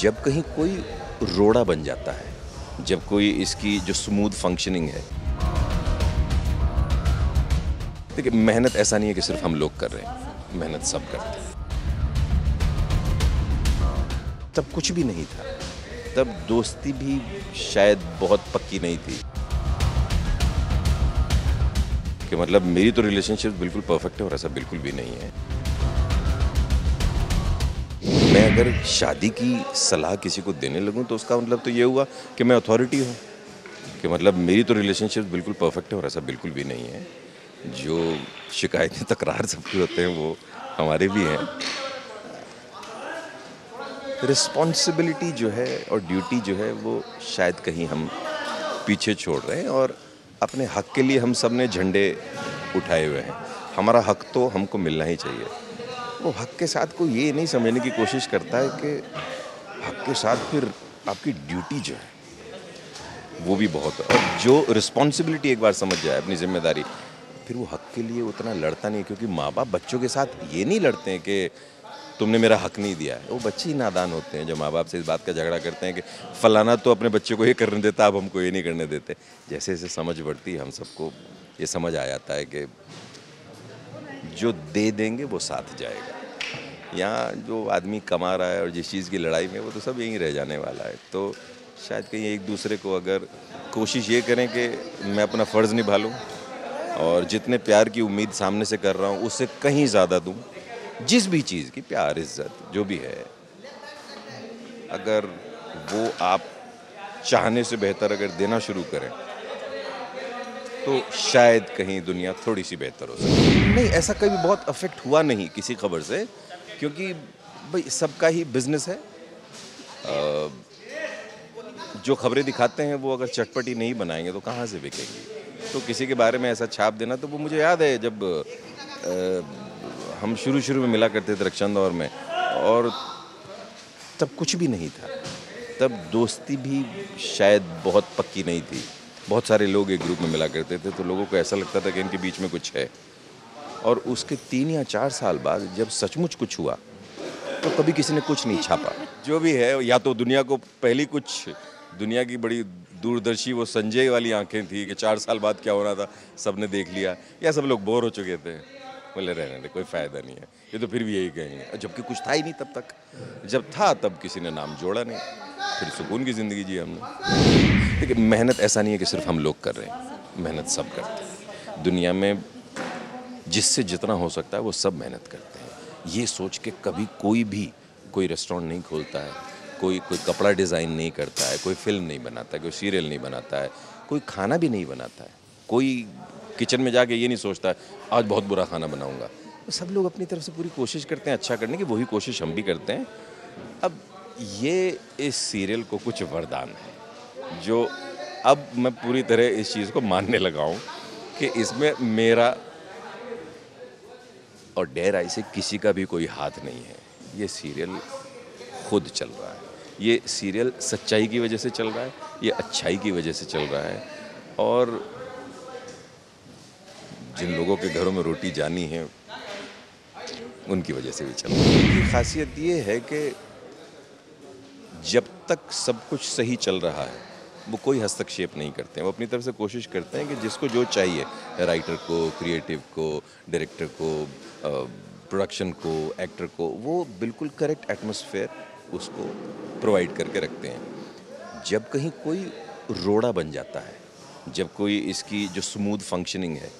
जब कहीं कोई रोड़ा बन जाता है, जब कोई इसकी जो स्मूथ फंक्शनिंग है। देखिए, मेहनत ऐसा नहीं है कि सिर्फ हम लोग कर रहे हैं, मेहनत सब करते हैं। तब कुछ भी नहीं था, तब दोस्ती भी शायद बहुत पक्की नहीं थी कि मतलब मेरी तो रिलेशनशिप बिल्कुल परफेक्ट है और ऐसा बिल्कुल भी नहीं है। मैं अगर शादी की सलाह किसी को देने लगूं तो उसका मतलब तो ये हुआ कि मैं अथॉरिटी हूं, कि मतलब मेरी तो रिलेशनशिप बिल्कुल परफेक्ट है और ऐसा बिल्कुल भी नहीं है। जो शिकायतें तकरार सबके होते हैं वो हमारे भी हैं। रिस्पॉन्सिबिलिटी जो है और ड्यूटी जो है वो शायद कहीं हम पीछे छोड़ रहे हैं और अपने हक के लिए हम सब ने झंडे उठाए हुए हैं। हमारा हक तो हमको मिलना ही चाहिए। वो हक के साथ कोई ये नहीं समझने की कोशिश करता है कि हक के साथ फिर आपकी ड्यूटी जो है वो भी बहुत है। और जो रिस्पॉन्सिबिलिटी एक बार समझ जाए अपनी जिम्मेदारी, फिर वो हक के लिए उतना लड़ता नहीं है। क्योंकि माँ बाप बच्चों के साथ ये नहीं लड़ते हैं कि तुमने मेरा हक नहीं दिया है। वो बच्चे ही नादान होते हैं जो माँ बाप से इस बात का झगड़ा करते हैं कि फलाना तो अपने बच्चे को ये करने देता, अब हमको ये नहीं करने देते। जैसे जैसे समझ बढ़ती है हम सबको ये समझ आ जाता है कि जो दे देंगे वो साथ जाएगा। यहाँ जो आदमी कमा रहा है और जिस चीज़ की लड़ाई में, वो तो सब यहीं रह जाने वाला है। तो शायद कहीं एक दूसरे को अगर कोशिश ये करें कि मैं अपना फ़र्ज़ निभा लूँ और जितने प्यार की उम्मीद सामने से कर रहा हूँ उससे कहीं ज़्यादा दूँ। जिस भी चीज़ की, प्यार, इज़्ज़त जो भी है, अगर वो आप चाहने से बेहतर अगर देना शुरू करें तो शायद कहीं दुनिया थोड़ी सी बेहतर हो सकती। नहीं, ऐसा कभी बहुत अफेक्ट हुआ नहीं किसी खबर से, क्योंकि भाई सबका ही बिजनेस है। जो खबरें दिखाते हैं वो अगर चटपटी नहीं बनाएंगे तो कहाँ से बिकेंगी। तो किसी के बारे में ऐसा छाप देना, तो वो मुझे याद है जब हम शुरू में मिला करते थे रक्षण दौर में, और तब कुछ भी नहीं था, तब दोस्ती भी शायद बहुत पक्की नहीं थी। बहुत सारे लोग एक ग्रुप में मिला करते थे तो लोगों को ऐसा लगता था कि इनके बीच में कुछ है। और उसके 3 या 4 साल बाद जब सचमुच कुछ हुआ तो कभी किसी ने कुछ नहीं छापा। जो भी है, या तो दुनिया को पहली कुछ, दुनिया की बड़ी दूरदर्शी वो संजय वाली आंखें थी कि 4 साल बाद क्या होना था सबने देख लिया, या सब लोग बोर हो चुके थे, बोले रहने दे, कोई फ़ायदा नहीं है, ये तो फिर भी यही कहेंगे। जबकि कुछ था ही नहीं तब तक। जब था तब किसी ने नाम जोड़ा नहीं, फिर सुकून की ज़िंदगी जी हमने। देखिए, मेहनत ऐसा नहीं है कि सिर्फ हम लोग कर रहे हैं, मेहनत सब करते हैं। दुनिया में जिससे जितना हो सकता है वो सब मेहनत करते हैं। ये सोच के कभी कोई रेस्टोरेंट नहीं खोलता है, कोई कपड़ा डिज़ाइन नहीं करता है, कोई फिल्म नहीं बनाता है, कोई सीरियल नहीं बनाता है, कोई खाना भी नहीं बनाता है, कोई किचन में जाके ये नहीं सोचता है आज बहुत बुरा खाना बनाऊंगा। तो सब लोग अपनी तरफ से पूरी कोशिश करते हैं अच्छा करने की, वही कोशिश हम भी करते हैं। अब ये इस सीरियल को कुछ वरदान है जो अब मैं पूरी तरह इस चीज़ को मानने लगा हूँ कि इसमें मेरा और डेयर आई से किसी का भी कोई हाथ नहीं है। ये सीरियल खुद चल रहा है, ये सीरियल सच्चाई की वजह से चल रहा है, ये अच्छाई की वजह से चल रहा है, और जिन लोगों के घरों में रोटी जानी है उनकी वजह से भी चल रहा है। इनकी खासियत ये है कि जब तक सब कुछ सही चल रहा है वो कोई हस्तक्षेप नहीं करते हैं। वो अपनी तरफ से कोशिश करते हैं कि जिसको जो चाहिए, राइटर को, क्रिएटिव को, डायरेक्टर को, प्रोडक्शन को, एक्टर को, वो बिल्कुल करेक्ट एटमॉस्फेयर उसको प्रोवाइड करके रखते हैं। जब कहीं कोई रोड़ा बन जाता है, जब कोई इसकी जो स्मूथ फंक्शनिंग है,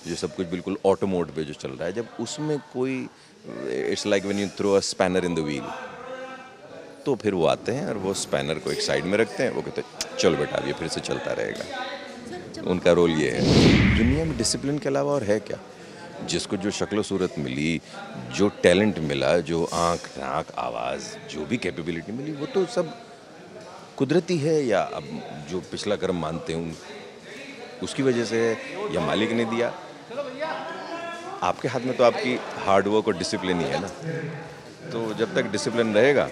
जो सब कुछ बिल्कुल ऑटो मोड पे जो चल रहा है, जब उसमें कोई, it's like when you throw a spanner in the wheel, तो फिर वो आते हैं और वो स्पैनर को एक साइड में रखते हैं। वो कहते हैं चलो बेटा अब ये फिर से चलता रहेगा। उनका रोल ये है। दुनिया में डिसिप्लिन के अलावा और है क्या? जिसको जो शक्ल सूरत मिली, जो टैलेंट मिला, जो आँख, नाक, आवाज़, जो भी कैपेबिलिटी मिली, वो तो सब कुदरती है, या अब जो पिछला कर्म मानते हैं उसकी वजह से है, या मालिक ने दिया। आपके हाथ में तो आपकी हार्डवर्क और डिसिप्लिन ही है ना। तो जब तक डिसिप्लिन रहेगा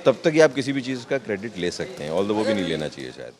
तब तक ही आप किसी भी चीज़ का क्रेडिट ले सकते हैं, ऑल्दो वो भी नहीं लेना चाहिए शायद।